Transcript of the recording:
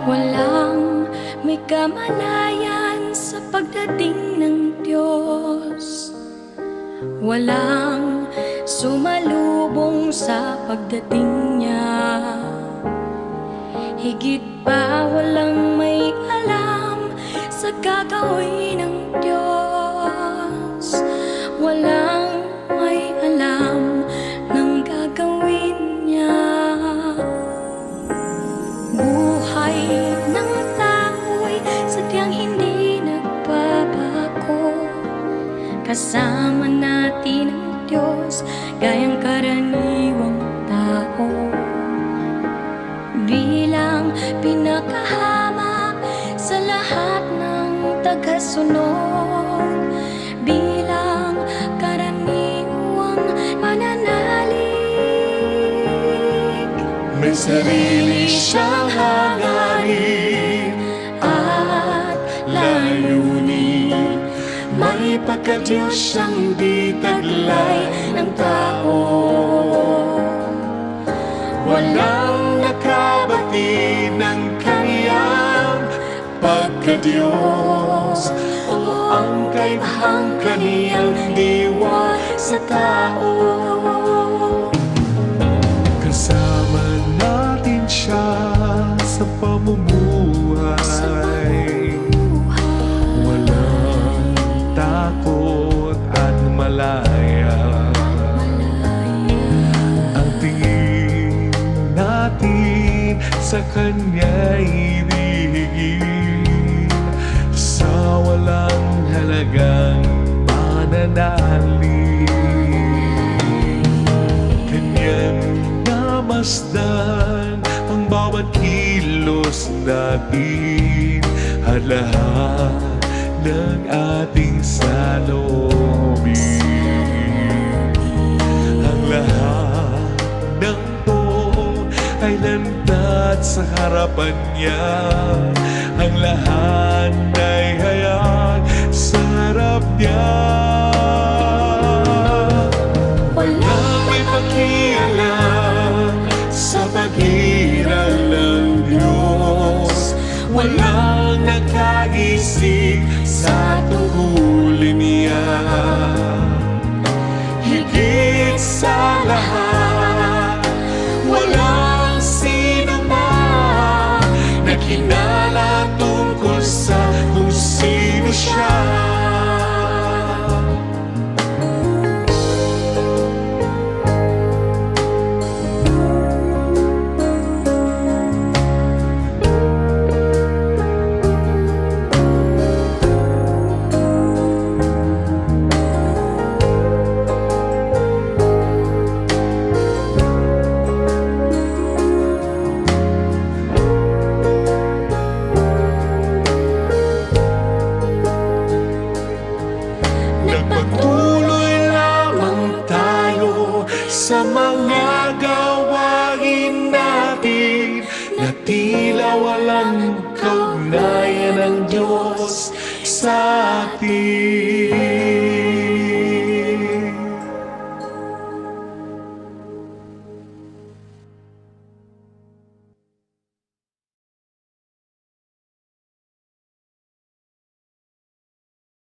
Walang may kamalayan sa pagdating ng Diyos. Walang sumalubong sa pagdating niya. Higit pa walang may alam sa gagawin ng Diyos. Walang may alam ng gagawin niya. Buhay ng tao'y sadyang hindi nagbabago. Kasama natin ang Diyos, gayang karaniwang tao. Bilang pinakahamak sa lahat ng tagasunod, bilang karaniwang mananalig. May sarili siyang hangarin at layunin. May pagka-Diyos siyang di taglay ng tao. Walang nakabati ng kaniyang pagka-Diyos o ang kaibahang kaniyang diwa sa tao. Kasama natin siya sa pamumuhay. Walang takot at malaya. Ang tingin natin sa Kanya'y ibigin sa walang halagang pananalig. Kanyang namasdan ang bawat kilos natin at lahat ng ating salubin. Ang lahat ng to ay landat sa harapan niya. Ang lahat ay hayag sa harap niya. Walang may pakialam sa paghirap ng Diyos. Walang nakaisip sa tungkulin niya. Higit sa lahat, walang sino man nakinala tungkol sa kung sino siya. Nagpatuloy lamang tayo sa mga gawain natin na tila walang kaugnayan ng Diyos sa atin.